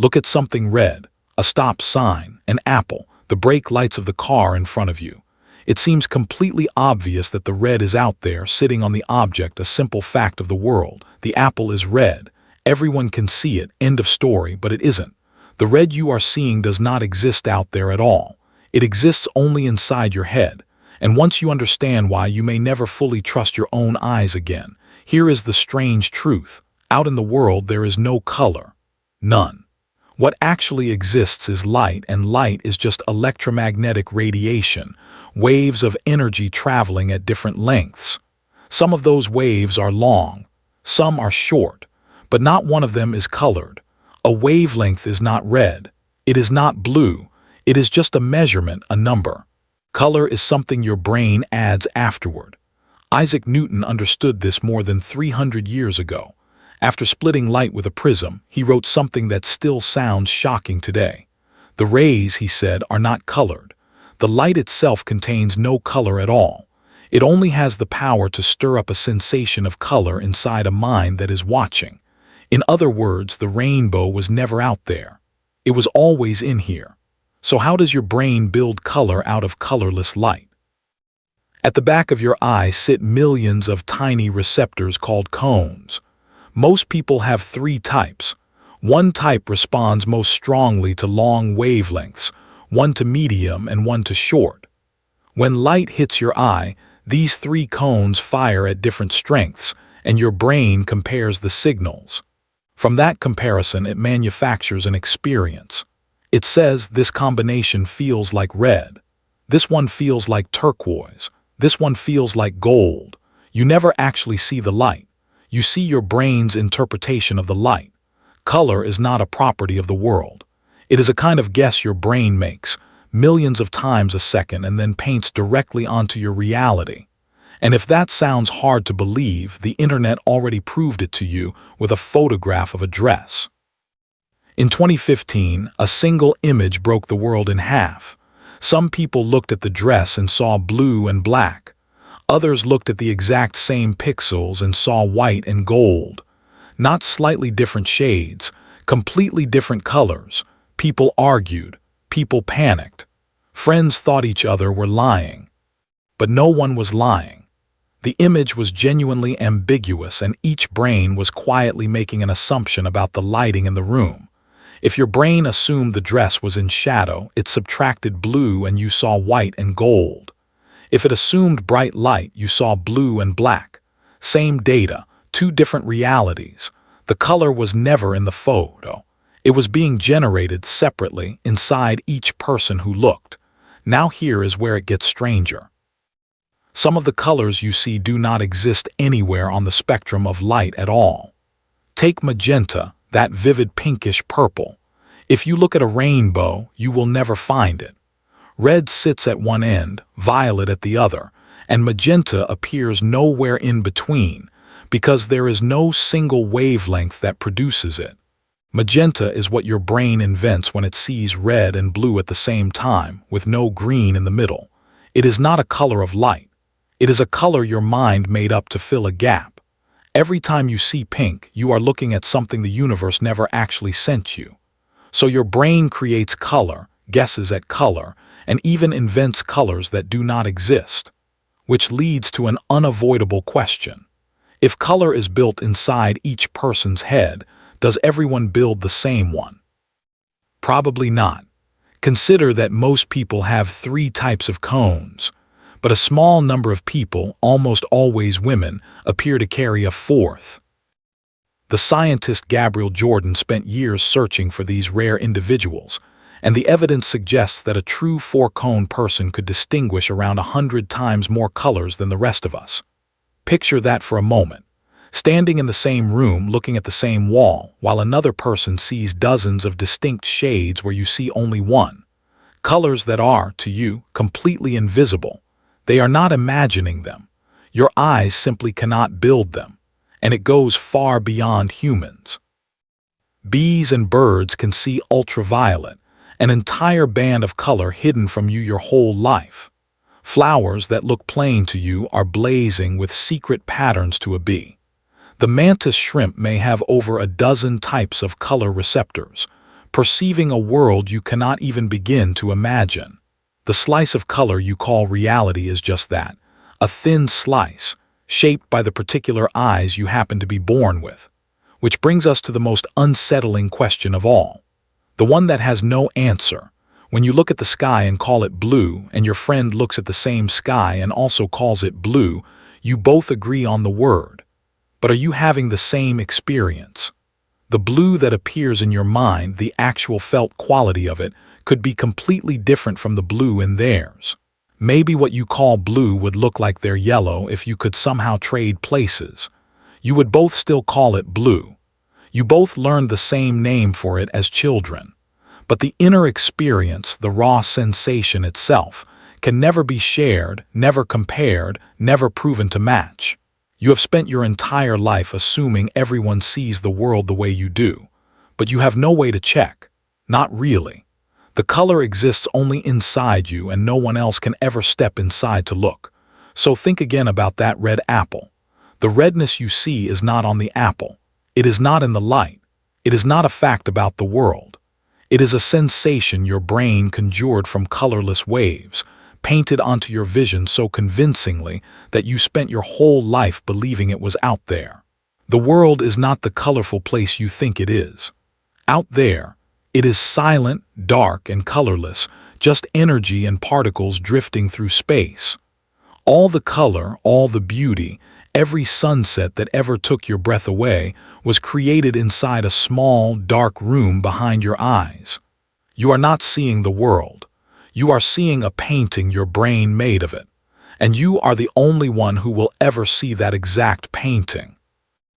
Look at something red, a stop sign, an apple, the brake lights of the car in front of you. It seems completely obvious that the red is out there, sitting on the object, a simple fact of the world. The apple is red. Everyone can see it, end of story, but it isn't. The red you are seeing does not exist out there at all. It exists only inside your head. And once you understand why, you may never fully trust your own eyes again. Here is the strange truth. Out in the world there is no color. None. What actually exists is light, and light is just electromagnetic radiation, waves of energy traveling at different lengths. Some of those waves are long, some are short, but not one of them is colored. A wavelength is not red, it is not blue, it is just a measurement, a number. Color is something your brain adds afterward. Isaac Newton understood this more than 300 years ago. After splitting light with a prism, he wrote something that still sounds shocking today. The rays, he said, are not colored. The light itself contains no color at all. It only has the power to stir up a sensation of color inside a mind that is watching. In other words, the rainbow was never out there. It was always in here. So how does your brain build color out of colorless light? At the back of your eye sit millions of tiny receptors called cones. Most people have three types. One type responds most strongly to long wavelengths, one to medium, and one to short. When light hits your eye, these three cones fire at different strengths, and your brain compares the signals. From that comparison, it manufactures an experience. It says, this combination feels like red. This one feels like turquoise. This one feels like gold. You never actually see the light. You see your brain's interpretation of the light. Color is not a property of the world. It is a kind of guess your brain makes, millions of times a second, and then paints directly onto your reality. And if that sounds hard to believe, the internet already proved it to you with a photograph of a dress. In 2015, a single image broke the world in half. Some people looked at the dress and saw blue and black. Others looked at the exact same pixels and saw white and gold. Not slightly different shades, completely different colors. People argued. People panicked. Friends thought each other were lying. But no one was lying. The image was genuinely ambiguous, and each brain was quietly making an assumption about the lighting in the room. If your brain assumed the dress was in shadow, it subtracted blue and you saw white and gold. If it assumed bright light, you saw blue and black. Same data, two different realities. The color was never in the photo. It was being generated separately inside each person who looked. Now here is where it gets stranger. Some of the colors you see do not exist anywhere on the spectrum of light at all. Take magenta, that vivid pinkish purple. If you look at a rainbow, you will never find it. Red sits at one end, violet at the other, and magenta appears nowhere in between, because there is no single wavelength that produces it. Magenta is what your brain invents when it sees red and blue at the same time, with no green in the middle. It is not a color of light. It is a color your mind made up to fill a gap. Every time you see pink, you are looking at something the universe never actually sent you. So your brain creates color, guesses at color, and even invents colors that do not exist. Which leads to an unavoidable question. If color is built inside each person's head, does everyone build the same one? Probably not. Consider that most people have three types of cones, but a small number of people, almost always women, appear to carry a fourth. The scientist Gabriel Jordan spent years searching for these rare individuals, and the evidence suggests that a true four-cone person could distinguish around 100 times more colors than the rest of us. Picture that for a moment. Standing in the same room, looking at the same wall, while another person sees dozens of distinct shades where you see only one. Colors that are, to you, completely invisible. They are not imagining them. Your eyes simply cannot build them, and it goes far beyond humans. Bees and birds can see ultraviolet, an entire band of color hidden from you your whole life. Flowers that look plain to you are blazing with secret patterns to a bee. The mantis shrimp may have over a dozen types of color receptors. perceiving a world you cannot even begin to imagine. The slice of color you call reality is just that, a thin slice, shaped by the particular eyes you happen to be born with. Which brings us to the most unsettling question of all, the one that has no answer. When you look at the sky and call it blue, and your friend looks at the same sky and also calls it blue, you both agree on the word. But are you having the same experience? The blue that appears in your mind, the actual felt quality of it, could be completely different from the blue in theirs. Maybe what you call blue would look like their yellow if you could somehow trade places. You would both still call it blue. You both learned the same name for it as children. But the inner experience, the raw sensation itself, can never be shared, never compared, never proven to match. You have spent your entire life assuming everyone sees the world the way you do, but you have no way to check. Not really. The color exists only inside you and no one else can ever step inside to look. So think again about that red apple. The redness you see is not on the apple. It is not in the light. It is not a fact about the world. It is a sensation your brain conjured from colorless waves, painted onto your vision so convincingly that you spent your whole life believing it was out there. The world is not the colorful place you think it is. Out there, it is silent, dark, and colorless, just energy and particles drifting through space. All the color, all the beauty, every sunset that ever took your breath away was created inside a small, dark room behind your eyes. You are not seeing the world. You are seeing a painting your brain made of it, and you are the only one who will ever see that exact painting.